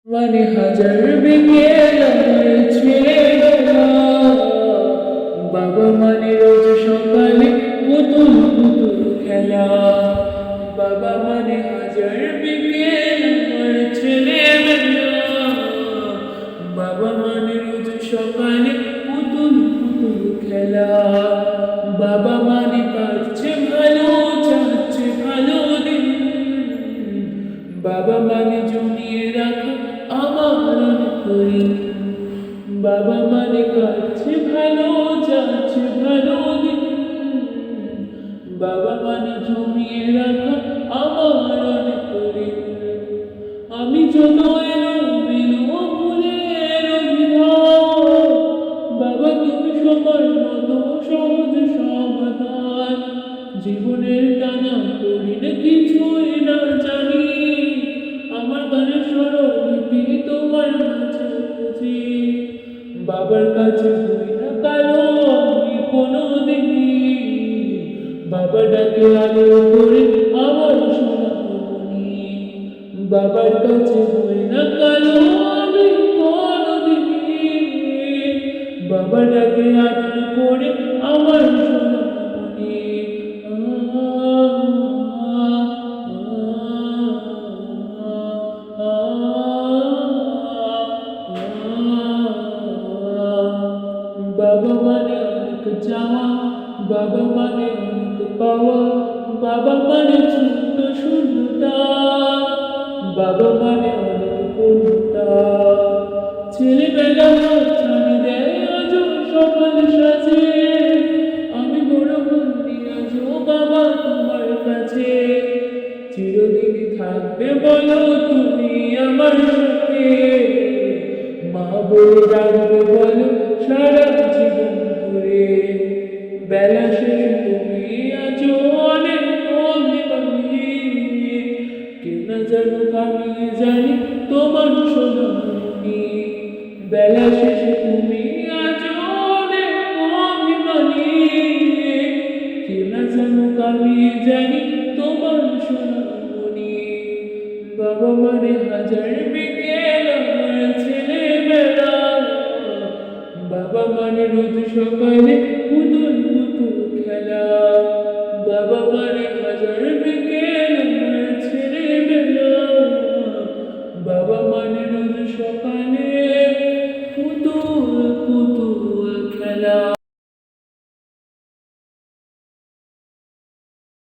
মানে হাজার বিকেল আমার ছেলেবেলা, বাবা মানে রোজ সকালে পুতুল পুতুল খেলা। বাবা মানে হাজার বিকেল আমার ছেলেবেলা, বাবা মানে রোজ সকালে পুতুল পুতুল খেলা। বাবা মানে কাটছে ভালো, চাচ্ছে ভালো দিন, বাবা মানে জমিয়ে রাখা আমার অনেক ঋণ। বাবা মানে কাটছে ভালো, যাচ্ছে ভালো দিন, বাবা মানে জমিয়ে রাখা আমার অনেক ঋণ। আমি যত এলো ভুলের অভিধান, বাবা তুমি সবার মতো সহজ সমাধান। জীবনের টানা করি না কিছুই না জানি, আমার গানের স্বরলিপি তোমার কাছে খুঁজি। বাবার কাছে হই না কালো আমি কোনোদিনই, বাবা ডাকে আলো করে আমার সোনামণি। বাবার কাছে হই না কালো আমি কোনোদিনই, বাবা ডাকে আদর করে আমার সোনামণি। বাবা মানে অনেক চাওয়া, বাবা মানে অনেক পাওয়া, বাবা মানে ছোট্ট শূন্যতা, বাবা মানে অনেক পূর্ণতা। ছেলেবেলা ছাড়ি দেয় আজ সকাল সাজে, আমি বড় হইনি আজও বাবা তোমার কাছে। চিরদিন থাকবে বলো তুমি আমার সাথে, মা বলে ডাকবে বলো সারা জীবন ধরে। বেলা শেষে তুমি আছো অনেক অভিমানী, কেউ না জানুক আমি জানি তোমার সোনামণি। বেলা শেষে তুমি আছো অনেক অভিমানী, কেউ না জানুক আমি জানি তোমার সোনামণি। বাবা মানে হাজার বিকেল আমার ছেলেবেলা, বাবা মানে রোজ সকালে